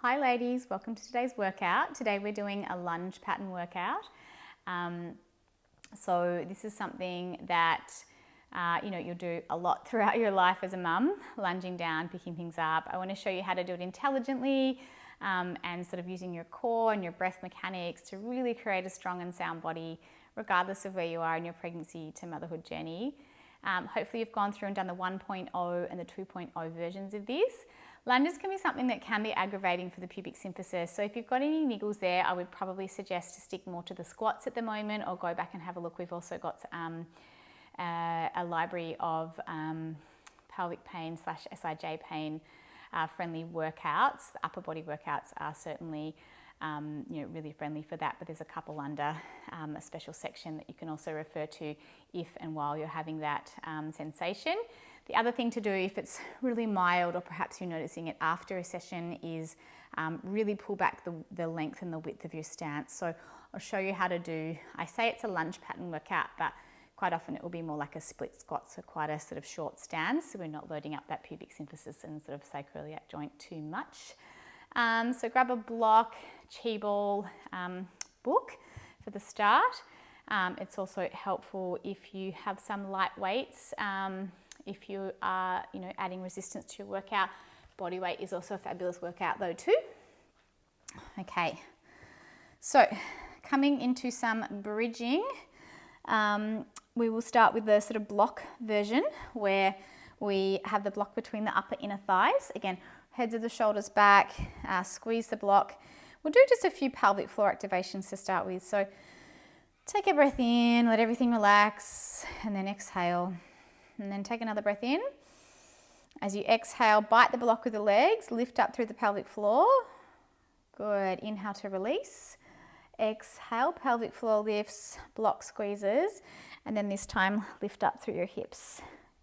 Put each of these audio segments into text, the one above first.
Hi ladies, welcome to today's workout. Today we're doing a lunge pattern workout. So this is something that you'll do a lot throughout your life as a mum, lunging down, picking things up. I want to show you how to do it intelligently and sort of using your core and your breath mechanics to really create a strong and sound body regardless of where you are in your pregnancy to motherhood journey. Hopefully you've gone through and done the 1.0 and the 2.0 versions of this. Lunges can be something that can be aggravating for the pubic symphysis. So if you've got any niggles there, I would probably suggest to stick more to the squats at the moment or go back and have a look. We've also got a library of pelvic pain / SIJ pain friendly workouts. The upper body workouts are certainly really friendly for that, but there's a couple under a special section that you can also refer to if and while you're having that sensation. The other thing to do if it's really mild or perhaps you're noticing it after a session is really pull back the length and the width of your stance. So I'll show you how to do, I say it's a lunge pattern workout, but quite often it will be more like a split squat, so quite a sort of short stance, so we're not loading up that pubic symphysis and sort of sacroiliac joint too much. So grab a block, chi ball, book for the start. It's also helpful if you have some light weights. If you are, adding resistance to your workout, body weight is also a fabulous workout though too. Okay, so coming into some bridging, we will start with the sort of block version where we have the block between the upper inner thighs. Again, heads of the shoulders back, squeeze the block. We'll do just a few pelvic floor activations to start with. So take a breath in, let everything relax, and then exhale. And then take another breath in. As you exhale, bite the block with the legs, lift up through the pelvic floor. Good, inhale to release. Exhale, pelvic floor lifts, block squeezes, and then this time lift up through your hips.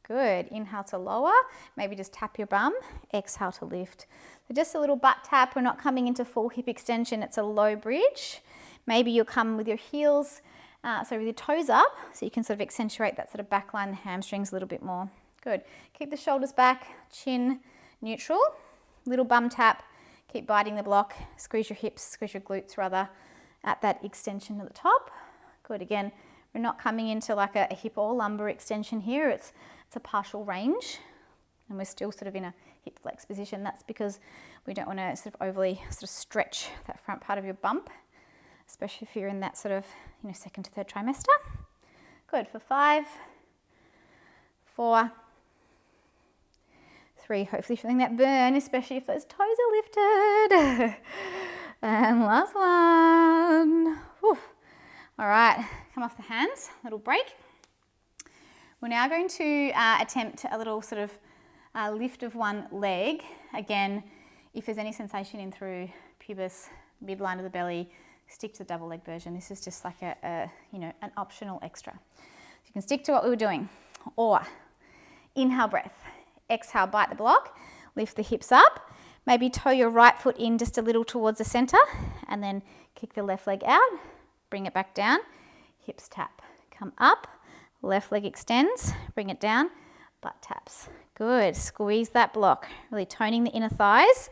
Good, inhale to lower, maybe just tap your bum, exhale to lift. So just a little butt tap, we're not coming into full hip extension, it's a low bridge. Maybe you'll come with your heels, so with your toes up, so you can sort of accentuate that sort of back line, the hamstrings a little bit more. Good. Keep the shoulders back, chin neutral, little bum tap, keep biting the block, squeeze your hips, squeeze your glutes rather, at that extension at the top. Good, again, we're not coming into like a hip or lumbar extension here, it's a partial range, and we're still sort of in a hip flex position. That's because we don't want to sort of overly sort of stretch that front part of your bump, especially if you're in that sort of, second to third trimester. Good, for 5, 4, 3, hopefully feeling that burn, especially if those toes are lifted. And last one. Whew. All right, come off the hands, little break. We're now going to attempt a little sort of lift of one leg. Again, if there's any sensation in through pubis, midline of the belly, stick to the double leg version. This is just like an optional extra. So you can stick to what we were doing. Or inhale breath, exhale bite the block, lift the hips up, maybe toe your right foot in just a little towards the center, and then kick the left leg out, bring it back down, hips tap, come up, left leg extends, bring it down, butt taps. Good, squeeze that block, really toning the inner thighs.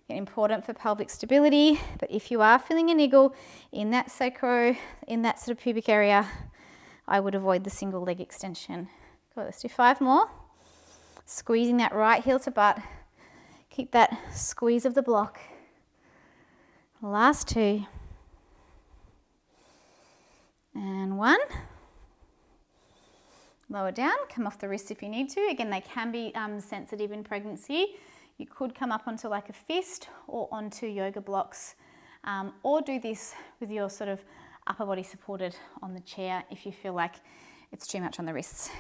Important for pelvic stability, but if you are feeling a niggle in that sacro, in that sort of pubic area, I would avoid the single leg extension. Good, let's do 5 more. Squeezing that right heel to butt. Keep that squeeze of the block. Last 2. And 1. Lower down, come off the wrists if you need to. Again, they can be sensitive in pregnancy. You could come up onto like a fist or onto yoga blocks, or do this with your sort of upper body supported on the chair if you feel like it's too much on the wrists.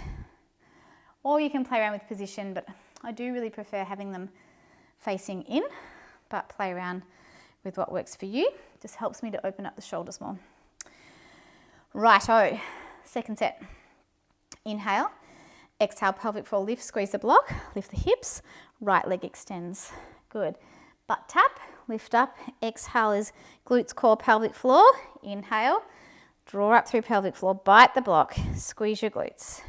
Or you can play around with position, but I do really prefer having them facing in, but play around with what works for you. Just helps me to open up the shoulders more. Righto, second set. Inhale. Exhale, pelvic floor lift, squeeze the block, lift the hips, right leg extends. Good. Butt tap, lift up. Exhale is glutes, core, pelvic floor. Inhale, draw up through pelvic floor, bite the block, squeeze your glutes.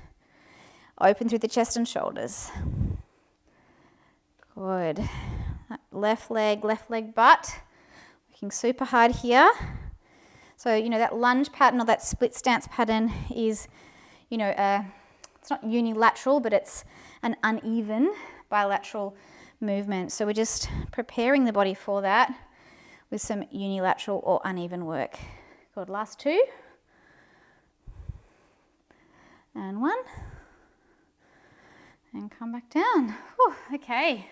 Open through the chest and shoulders. Good. That left leg butt. Working super hard here. So, you know, that lunge pattern or that split stance pattern is, you know, it's not unilateral, but it's an uneven bilateral movement. So we're just preparing the body for that with some unilateral or uneven work. Good, last two. And one. And come back down. Whew, okay,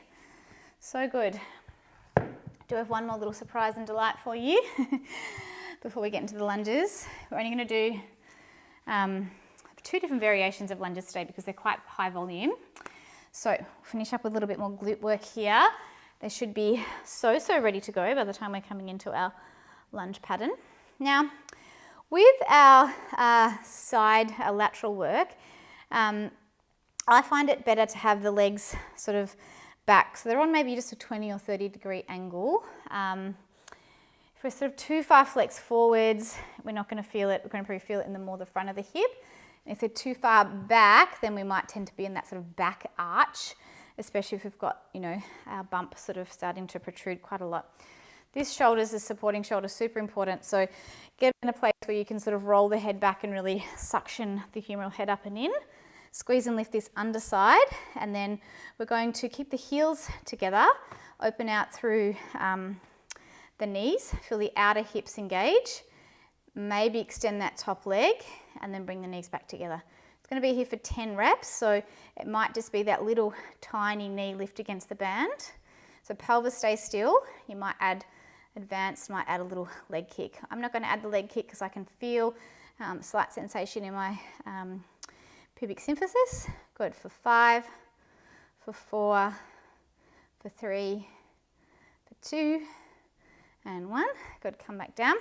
so good. Do have one more little surprise and delight for you before we get into the lunges. We're only going to do two different variations of lunges today because they're quite high volume. So we'll finish up with a little bit more glute work here. They should be so ready to go by the time we're coming into our lunge pattern. Now, with our our lateral work, I find it better to have the legs sort of back. So they're on maybe just a 20 or 30 degree angle. If we're sort of too far flexed forwards, we're not going to feel it. We're going to probably feel it in the front of the hip. And if they're too far back, then we might tend to be in that sort of back arch, especially if we've got, you know, our bump sort of starting to protrude quite a lot. This shoulder's a supporting shoulder, super important. So get in a place where you can sort of roll the head back and really suction the humeral head up and in. Squeeze and lift this underside, and then we're going to keep the heels together, open out through the knees, feel the outer hips engage, maybe extend that top leg, and then bring the knees back together. It's going to be here for 10 reps, so it might just be that little tiny knee lift against the band. So pelvis stays still. You might add advanced, might add a little leg kick. I'm not going to add the leg kick because I can feel slight sensation in my pubic symphysis. Good for 5, for 4, for 3, for 2, and 1. Good, come back down.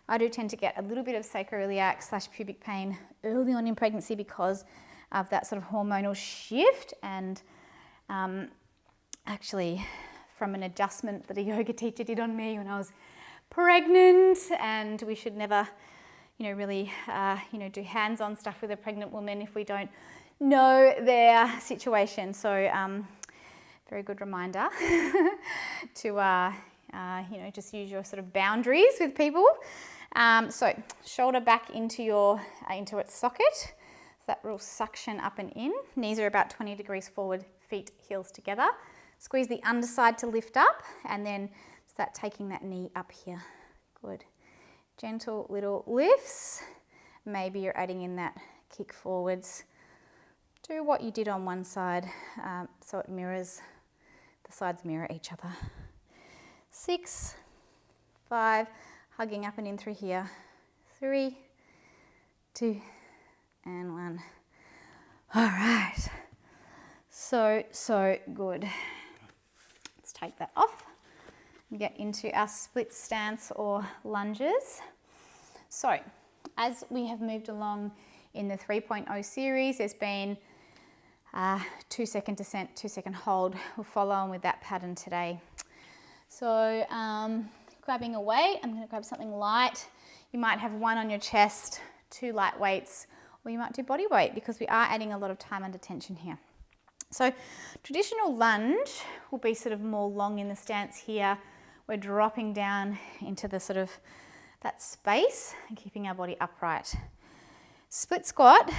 I do tend to get a little bit of sacroiliac / pubic pain early on in pregnancy because of that sort of hormonal shift, and actually from an adjustment that a yoga teacher did on me when I was pregnant, and we should never, you know, really, do hands-on stuff with a pregnant woman if we don't know their situation. So very good reminder to, just use your sort of boundaries with people. So shoulder back into its socket. So that real suction up and in. Knees are about 20 degrees forward, feet, heels together. Squeeze the underside to lift up, and then start taking that knee up here. Good. Gentle little lifts. Maybe you're adding in that kick forwards. Do what you did on one side so it mirrors, the sides mirror each other. 6, 5, hugging up and in through here. 3, 2, and 1. All right. So good. Let's take that off and get into our split stance or lunges. So, as we have moved along in the 3.0 series, there's been 2-second descent, 2-second hold. We'll follow on with that pattern today. So, grabbing a weight, I'm going to grab something light. You might have one on your chest, 2 light weights, or you might do body weight because we are adding a lot of time under tension here. So, traditional lunge will be sort of more long in the stance here. We're dropping down into the sort of that space and keeping our body upright. Split squat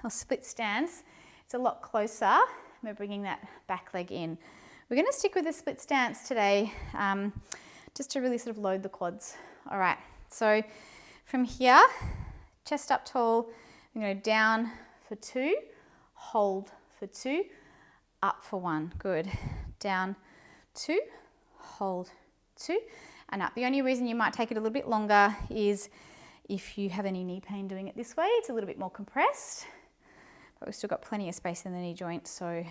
or split stance, it's a lot closer. We're bringing that back leg in. We're going to stick with the split stance today just to really sort of load the quads. All right, so from here, chest up tall, we're going to go down for 2, hold for 2, up for 1. Good. Down 2, hold 2, and up. The only reason you might take it a little bit longer is if you have any knee pain doing it this way. It's a little bit more compressed, but we've still got plenty of space in the knee joint, so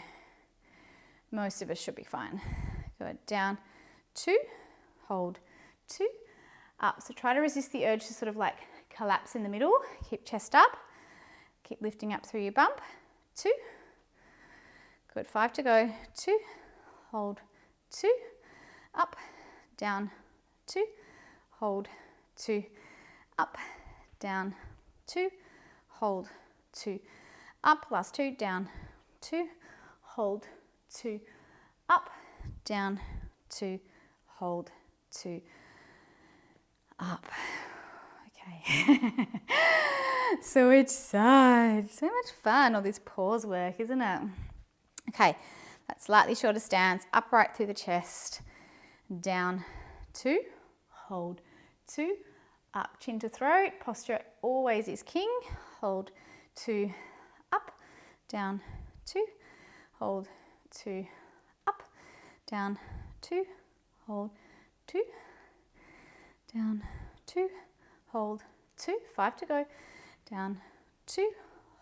most of us should be fine. Good. Down 2, hold 2, up. So try to resist the urge to sort of like collapse in the middle. Keep chest up. Keep lifting up through your bump. 2. Good. 5 to go. 2, hold 2, up, down 2, hold 2, up, down 2, hold 2, up. Last 2, down 2, hold 2, up, down 2, hold, 2, up. Okay. Switch side. So much fun, all this pause work, isn't it? Okay, that slightly shorter stance, upright through the chest, down, 2, hold, 2, up, chin to throat, posture always is king, hold, 2, up, down, 2, hold, 2, up, down, 2, hold, 2, down, 2, hold, 2, 5 to go, down, 2,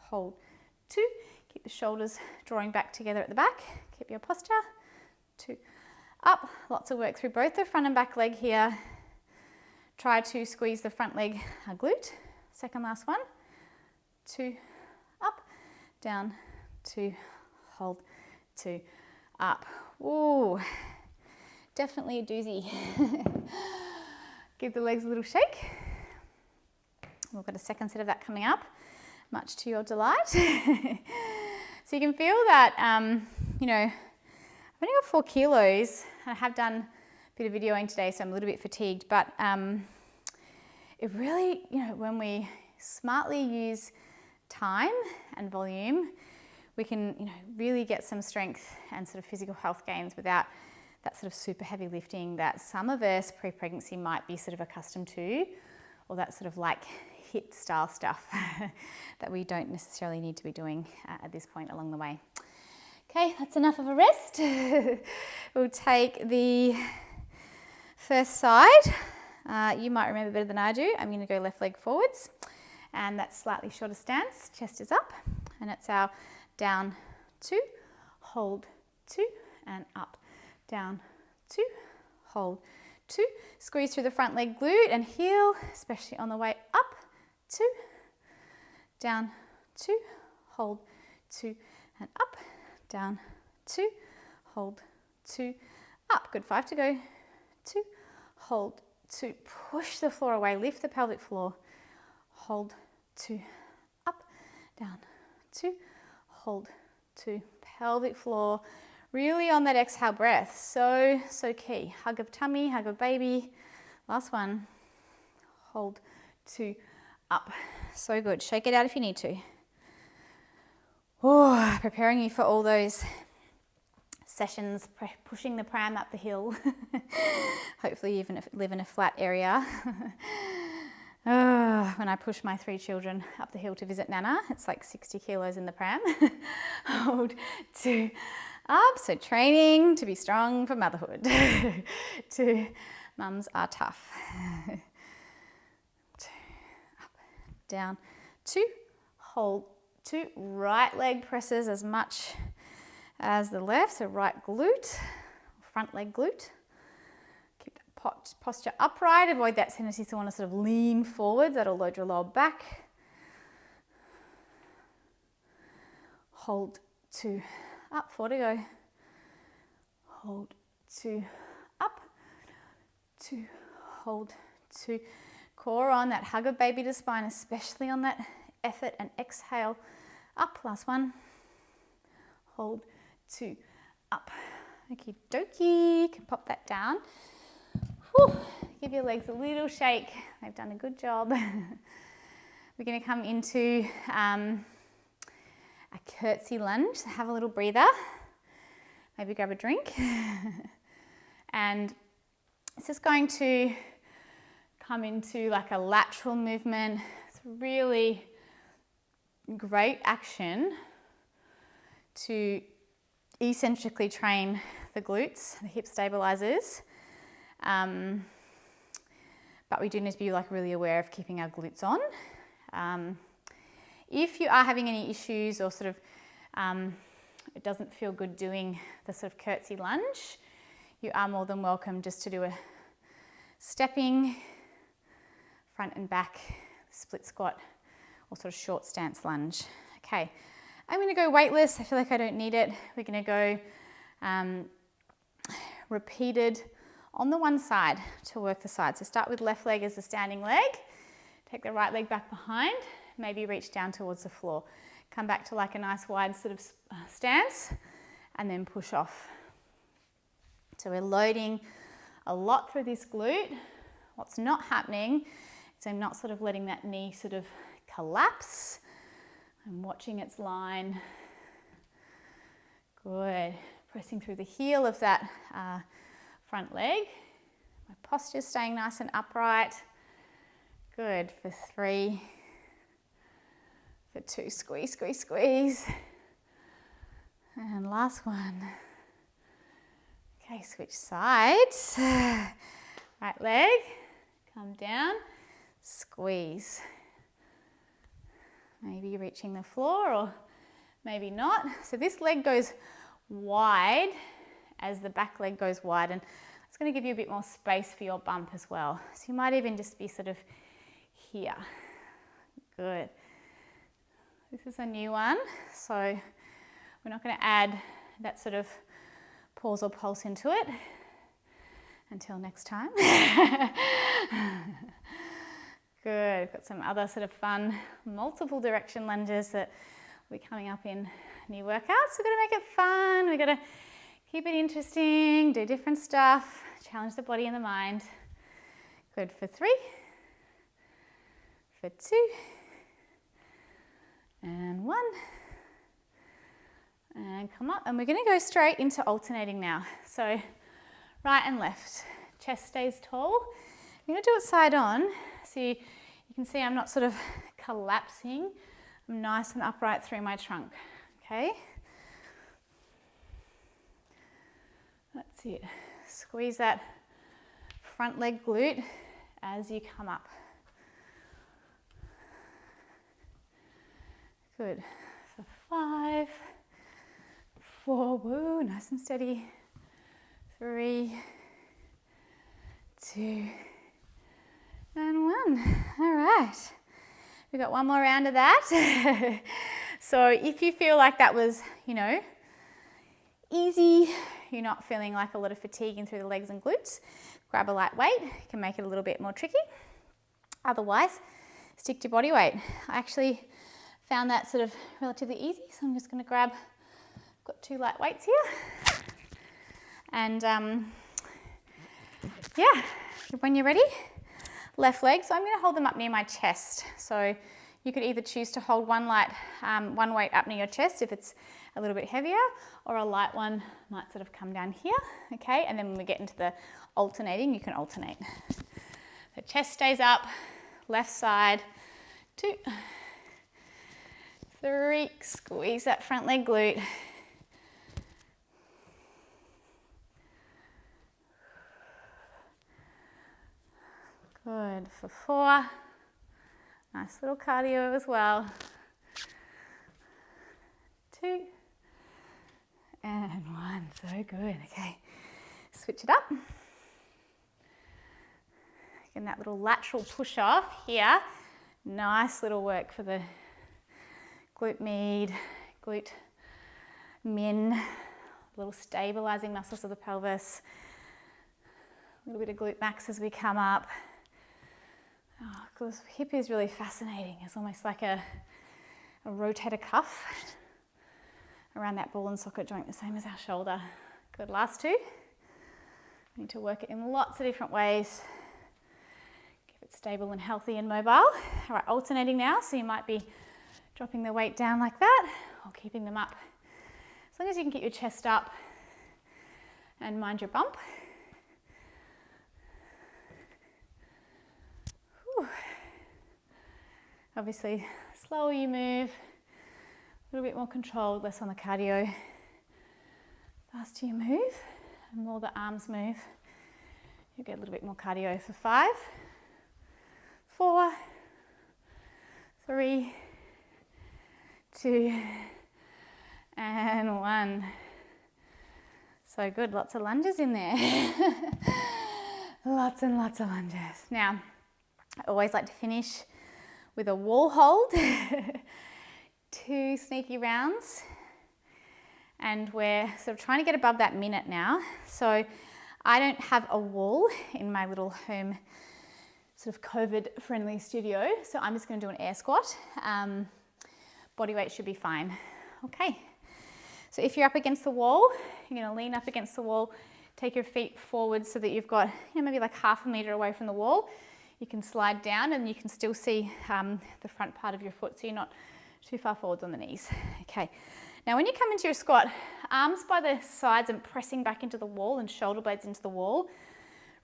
hold, 2, keep the shoulders drawing back together at the back, keep your posture, 2, up, lots of work through both the front and back leg here. Try to squeeze the front leg glute, second last one, 2, up, down, 2, hold, 2, up. Ooh, definitely a doozy. Give the legs a little shake. We've got a second set of that coming up, much to your delight. So you can feel that, you know, I've only got 4 kilos. I have done a bit of videoing today, so I'm a little bit fatigued, but it really, you know, when we smartly use time and volume, we can, you know, really get some strength and sort of physical health gains without that sort of super heavy lifting that some of us pre-pregnancy might be sort of accustomed to, or that sort of like HIIT style stuff that we don't necessarily need to be doing at this point along the way. Okay, that's enough of a rest. We'll take the first side. You might remember better than I do. I'm going to go left leg forwards, and that slightly shorter stance, chest is up, and it's our down, 2, hold, 2, and up, down, 2, hold, 2. Squeeze through the front leg glute and heel, especially on the way up, 2, down, 2, hold, 2, and up, down, 2, hold, 2, up. Good, 5 to go, 2, hold, 2. Push the floor away, lift the pelvic floor, hold, 2, up, down, 2, hold, 2. Pelvic floor, really on that exhale breath, so key. Hug of tummy, hug of baby. Last one, hold, 2, up. So good. Shake it out if you need to. Oh, preparing you for all those sessions, pushing the pram up the hill. Hopefully you even live in a flat area. When I push my 3 children up the hill to visit Nana, it's like 60 kilos in the pram. Hold, 2, up. So training to be strong for motherhood. 2, mums are tough. 2, up, down, 2, hold, 2. Right leg presses as much as the left, so right glute, front leg glute. Keep that posture upright, avoid that tendency to want to sort of lean forwards, that'll load your lower back. Hold, 2, up, 4 to go. Hold, 2, up, 2, hold, 2. Core on, that hug of baby to spine, especially on that effort, and exhale, up, last one. Hold, 2, up. Okie dokie, can pop that down. Whew. Give your legs a little shake. They've done a good job. We're going to come into a curtsy lunge. So have a little breather. Maybe grab a drink. And it's just going to come into like a lateral movement. It's really great action to eccentrically train the glutes, the hip stabilizers. But we do need to be like really aware of keeping our glutes on. If you are having any issues or sort of it doesn't feel good doing the sort of curtsy lunge, you are more than welcome just to do a stepping, front and back, split squat, or sort of short stance lunge. Okay, I'm going to go weightless. I feel like I don't need it. We're going to go repeated on the one side to work the side. So start with left leg as the standing leg. Take the right leg back behind. Maybe reach down towards the floor. Come back to like a nice wide sort of stance, and then push off So we're loading a lot through this glute. What's not happening is I'm not sort of letting that knee sort of collapse. I'm watching its line. Good. Pressing through the heel of that front leg. My posture's staying nice and upright. Good. For 3. For 2. Squeeze, squeeze, squeeze. And last one. Okay, switch sides. Right leg, come down, squeeze. Maybe reaching the floor or maybe not. So this leg goes wide as the back leg goes wide, and it's going to give you a bit more space for your bump as well. So you might even just be sort of here. Good. This is a new one, so we're not going to add that sort of pause or pulse into it until next time. Good. Got some other sort of fun multiple direction lunges that will be coming up in new workouts. We've got to make it fun. We've got to keep it interesting, do different stuff, challenge the body and the mind. Good. For 3, for 2, and 1. And come up, and we're going to go straight into alternating now. So right and left, chest stays tall. I'm going to do it side on, so you can see I'm not sort of collapsing. I'm nice and upright through my trunk, okay? That's it. Squeeze that front leg glute as you come up. Good. For 5, 4, woo, nice and steady. 3, 2, and 1. All right. We've got one more round of that. So if you feel like that was, easy, you're not feeling like a lot of fatigue in through the legs and glutes, grab a light weight. It can make it a little bit more tricky. Otherwise, stick to body weight. I actually found that sort of relatively easy, so I'm just going to grab, I've got 2 light weights here. And yeah, when you're ready, left leg. So I'm going to hold them up near my chest. So you could either choose to hold one weight up near your chest if it's a little bit heavier, or a light one might sort of come down here, okay? And then when we get into the alternating, you can alternate. The chest stays up, left side, 2, 3, squeeze that front leg glute. Good. For 4, nice little cardio as well. 2, and 1, so good. Okay, switch it up. Again, that little lateral push off here. Nice little work for the glute med, glute min, little stabilizing muscles of the pelvis. A little bit of glute max as we come up. Oh, because hip is really fascinating. It's almost like a rotator cuff around that ball and socket joint, the same as our shoulder. Good, last 2. We need to work it in lots of different ways. Keep it stable and healthy and mobile. All right, alternating now. So you might be dropping the weight down like that or keeping them up. As long as you can keep your chest up and mind your bump. Whew. Obviously, slower you move, a little bit more controlled, less on the cardio. Faster you move, and more the arms move, you'll get a little bit more cardio. For 5, 4, 3, 2, and 1. So good, lots of lunges in there. Lots and lots of lunges. Now, I always like to finish with a wall hold. 2 sneaky rounds. And we're sort of trying to get above that minute now. So I don't have a wall in my little home sort of COVID-friendly studio. So I'm just going to do an air squat. Body weight should be fine. Okay. So if you're up against the wall, you're going to lean up against the wall, take your feet forward so that you've got, maybe like half a meter away from the wall. You can slide down and you can still see the front part of your foot, so you're not too far forwards on the knees. Okay, now when you come into your squat, arms by the sides and pressing back into the wall and shoulder blades into the wall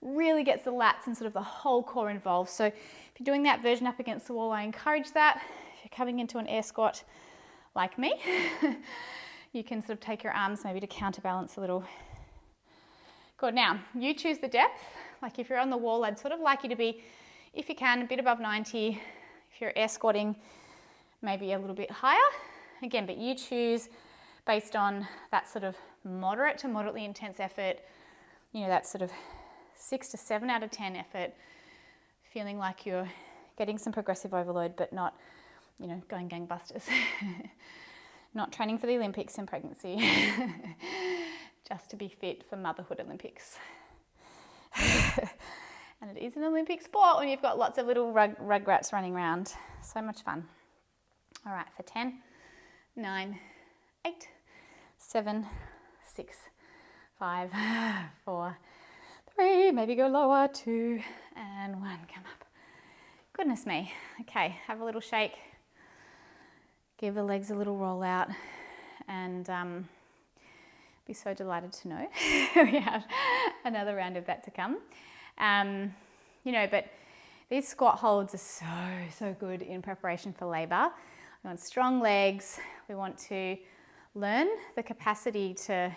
really gets the lats and sort of the whole core involved. So if you're doing that version up against the wall, I encourage that. If you're coming into an air squat like me, you can sort of take your arms maybe to counterbalance a little. Good, now you choose the depth. Like if you're on the wall, I'd sort of like you to be, if you can, a bit above 90. If you're air squatting, maybe a little bit higher. Again, but you choose based on that sort of moderate to moderately intense effort, that sort of 6 to 7 out of 10 effort, feeling like you're getting some progressive overload, but not, going gangbusters. Not training for the Olympics in pregnancy, just to be fit for motherhood Olympics. And it is an Olympic sport when you've got lots of little rugrats running around. So much fun. All right, for 10, 9, 8, 7, 6, 5, 4, 3, maybe go lower, 2, and 1, come up. Goodness me. Okay, have a little shake. Give the legs a little roll out, and be so delighted to know we have another round of that to come. But these squat holds are so good in preparation for labour. We want strong legs. We want to learn the capacity to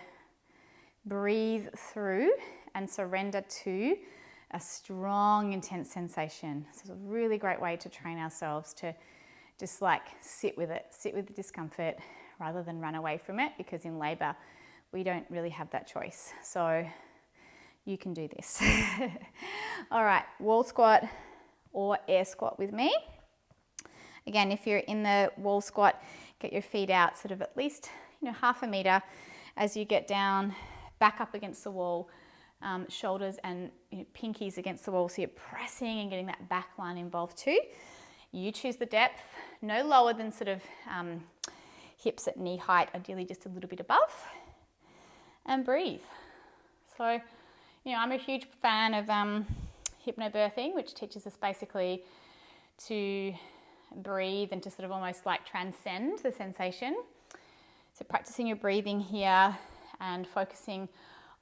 breathe through and surrender to a strong, intense sensation. So it's a really great way to train ourselves to just like sit with it, sit with the discomfort rather than run away from it, because in labour we don't really have that choice. So you can do this. All right, wall squat or air squat with me. Again, if you're in the wall squat, get your feet out sort of at least half a meter as you get down, back up against the wall, shoulders and pinkies against the wall, so you're pressing and getting that back line involved too. You choose the depth, no lower than sort of hips at knee height, ideally just a little bit above, and breathe. So, I'm a huge fan of hypnobirthing, which teaches us basically to breathe and to sort of almost like transcend the sensation. So practicing your breathing here and focusing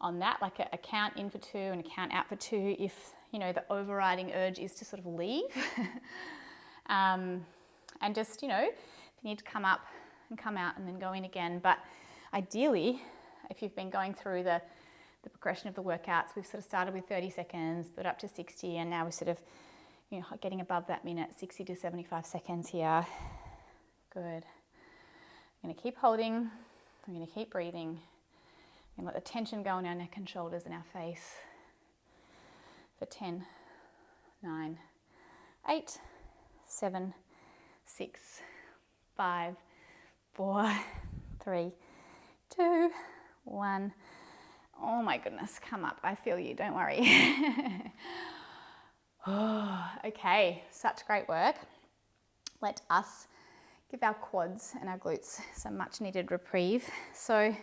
on that, like a count in for 2 and a count out for 2 if, the overriding urge is to sort of leave. And just, if you need to come up and come out and then go in again. But ideally, if you've been going through the progression of the workouts, we've sort of started with 30 seconds, but up to 60, and now we're sort of, getting above that minute, 60 to 75 seconds here. Good. I'm going to keep holding. I'm going to keep breathing. I'm going to let the tension go in our neck and shoulders and our face. For 10, 9, 8, 7, 6, 5, 4, 3, 2, 1. Oh my goodness, come up. I feel you, don't worry. Okay, such great work. Let us give our quads and our glutes some much needed reprieve. So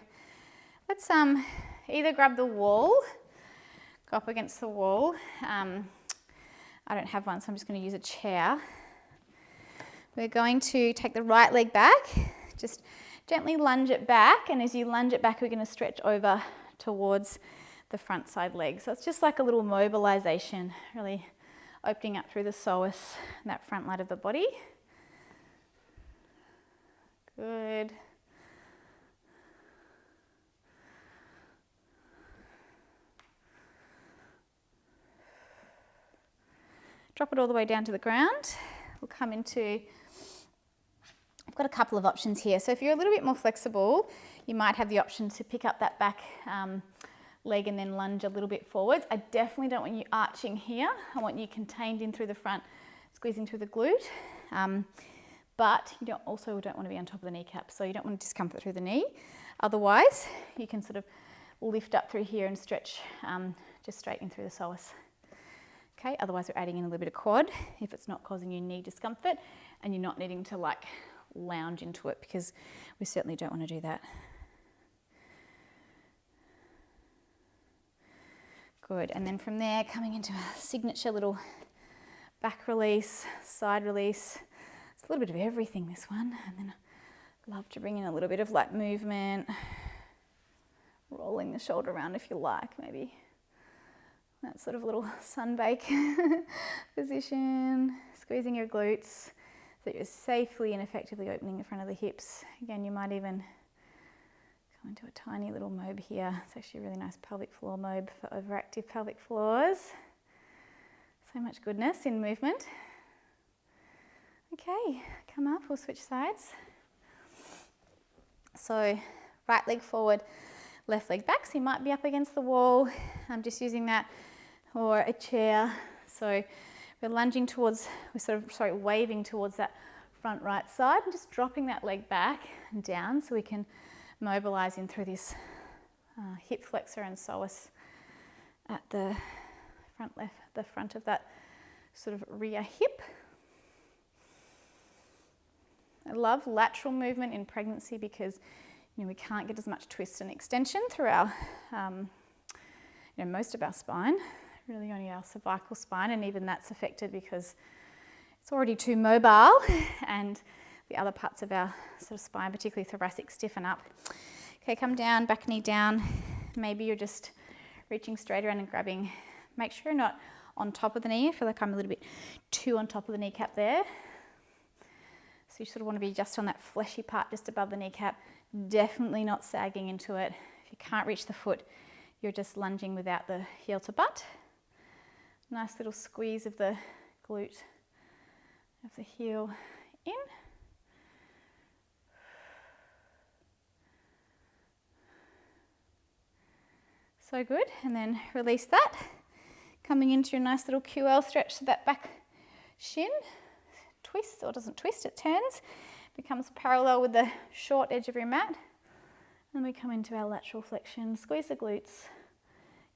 let's either grab the wall, go up against the wall. I don't have one, so I'm just going to use a chair. We're going to take the right leg back, just gently lunge it back, and as you lunge it back, we're going to stretch over towards the front side leg. So it's just like a little mobilization, really opening up through the psoas and that front line of the body. Good. Drop it all the way down to the ground. We'll come into, I've got a couple of options here. So if you're a little bit more flexible, you might have the option to pick up that back leg and then lunge a little bit forwards. I definitely don't want you arching here. I want you contained in through the front, squeezing through the glute. But you also don't want to be on top of the kneecap, so you don't want discomfort through the knee. Otherwise, you can sort of lift up through here and stretch just straight in through the psoas. Okay, otherwise we're adding in a little bit of quad if it's not causing you knee discomfort and you're not needing to like lounge into it, because we certainly don't want to do that. Good, and then from there, coming into a signature little back release, side release. It's a little bit of everything, this one. And then I love to bring in a little bit of like movement, rolling the shoulder around if you like, maybe. That sort of little sunbake position, squeezing your glutes so that you're safely and effectively opening the front of the hips. Again, you might even go into a tiny little mob here. It's actually a really nice pelvic floor mob for overactive pelvic floors. So much goodness in movement. Okay, come up, we'll switch sides. So right leg forward, left leg back. So you might be up against the wall. I'm just using that, or a chair. So we're lunging towards, waving towards that front right side and just dropping that leg back and down so we can mobilize in through this hip flexor and psoas at the front of that sort of rear hip. I love lateral movement in pregnancy because we can't get as much twist and extension through our most of our spine, really only our cervical spine, and even that's affected because it's already too mobile and the other parts of our sort of spine, particularly thoracic, stiffen up. Okay, come down, back knee down. Maybe you're just reaching straight around and grabbing. Make sure you're not on top of the knee. I feel like I'm a little bit too on top of the kneecap there. So you sort of want to be just on that fleshy part just above the kneecap. Definitely not sagging into it. If you can't reach the foot, you're just lunging without the heel to butt. Nice little squeeze of the glute of the heel in. So good, and then release that. Coming into your nice little QL stretch to that back shin. Twists, or doesn't twist, it turns. Becomes parallel with the short edge of your mat. And we come into our lateral flexion. Squeeze the glutes.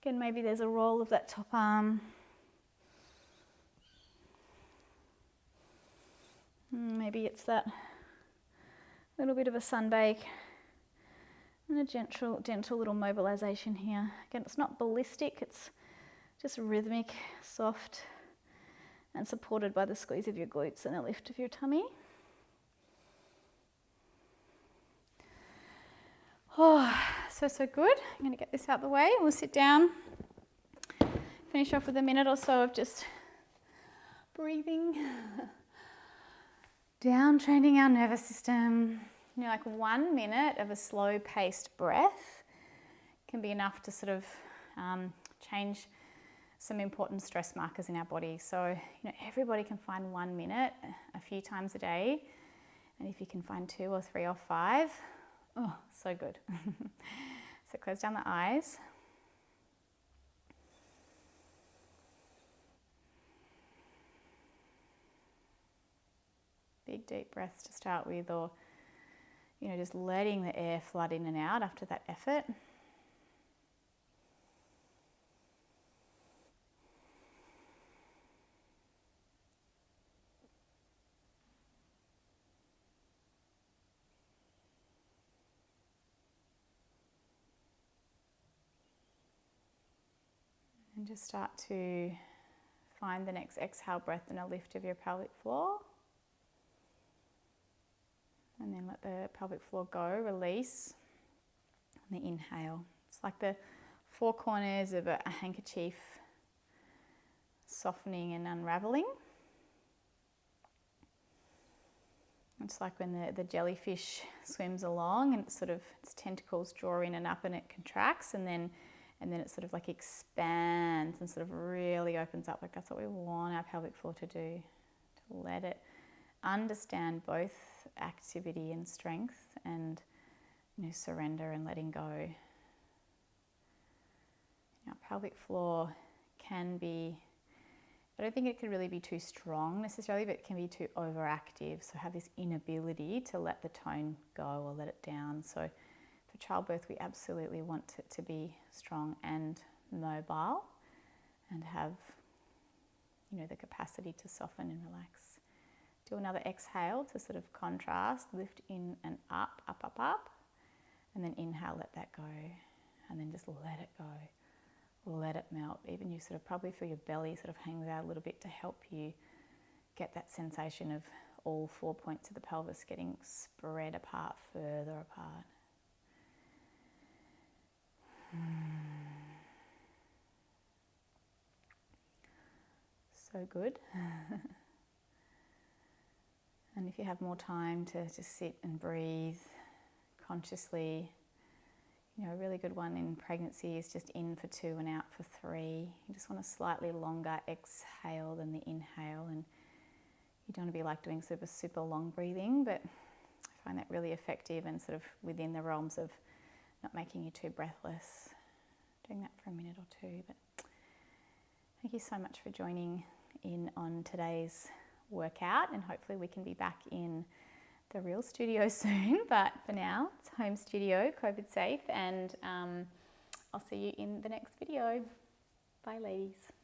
Again, maybe there's a roll of that top arm. Maybe it's that little bit of a sunbake. And a gentle little mobilization here. Again, it's not ballistic, it's just rhythmic, soft, and supported by the squeeze of your glutes and the lift of your tummy. Oh, so good. I'm going to get this out of the way. We'll sit down. Finish off with a minute or so of just breathing down, training our nervous system. Like 1 minute of a slow-paced breath can be enough to sort of change some important stress markers in our body. So, everybody can find 1 minute a few times a day. And if you can find 2 or 3 or 5, oh, so good. So close down the eyes. Big deep breaths to start with, or just letting the air flood in and out after that effort. And just start to find the next exhale breath and a lift of your pelvic floor. And then let the pelvic floor go, release. And the inhale. It's like the 4 corners of a handkerchief softening and unraveling. It's like when the jellyfish swims along and its tentacles draw in and up and it contracts, and then it sort of like expands and sort of really opens up. Like that's what we want our pelvic floor to do, to let it understand both activity and strength and surrender and letting go. Our pelvic floor can be, I don't think it could really be too strong necessarily, but it can be too overactive. So have this inability to let the tone go or let it down. So for childbirth, we absolutely want it to be strong and mobile and have, the capacity to soften and relax. Do another exhale to sort of contrast, lift in and up, up, up, up. And then inhale, let that go. And then just let it go. let it melt. Even you sort of probably feel your belly sort of hangs out a little bit to help you get that sensation of all 4 points of the pelvis getting spread apart, further apart. So good. And if you have more time to just sit and breathe consciously, you know, a really good one in pregnancy is just in for 2 and out for 3. You just want a slightly longer exhale than the inhale, and you don't want to be like doing super long breathing, but I find that really effective and sort of within the realms of not making you too breathless. Doing that for a minute or 2. But thank you so much for joining in on today's workout, and hopefully we can be back in the real studio soon, but for now it's home studio, COVID safe, and I'll see you in the next video. Bye ladies.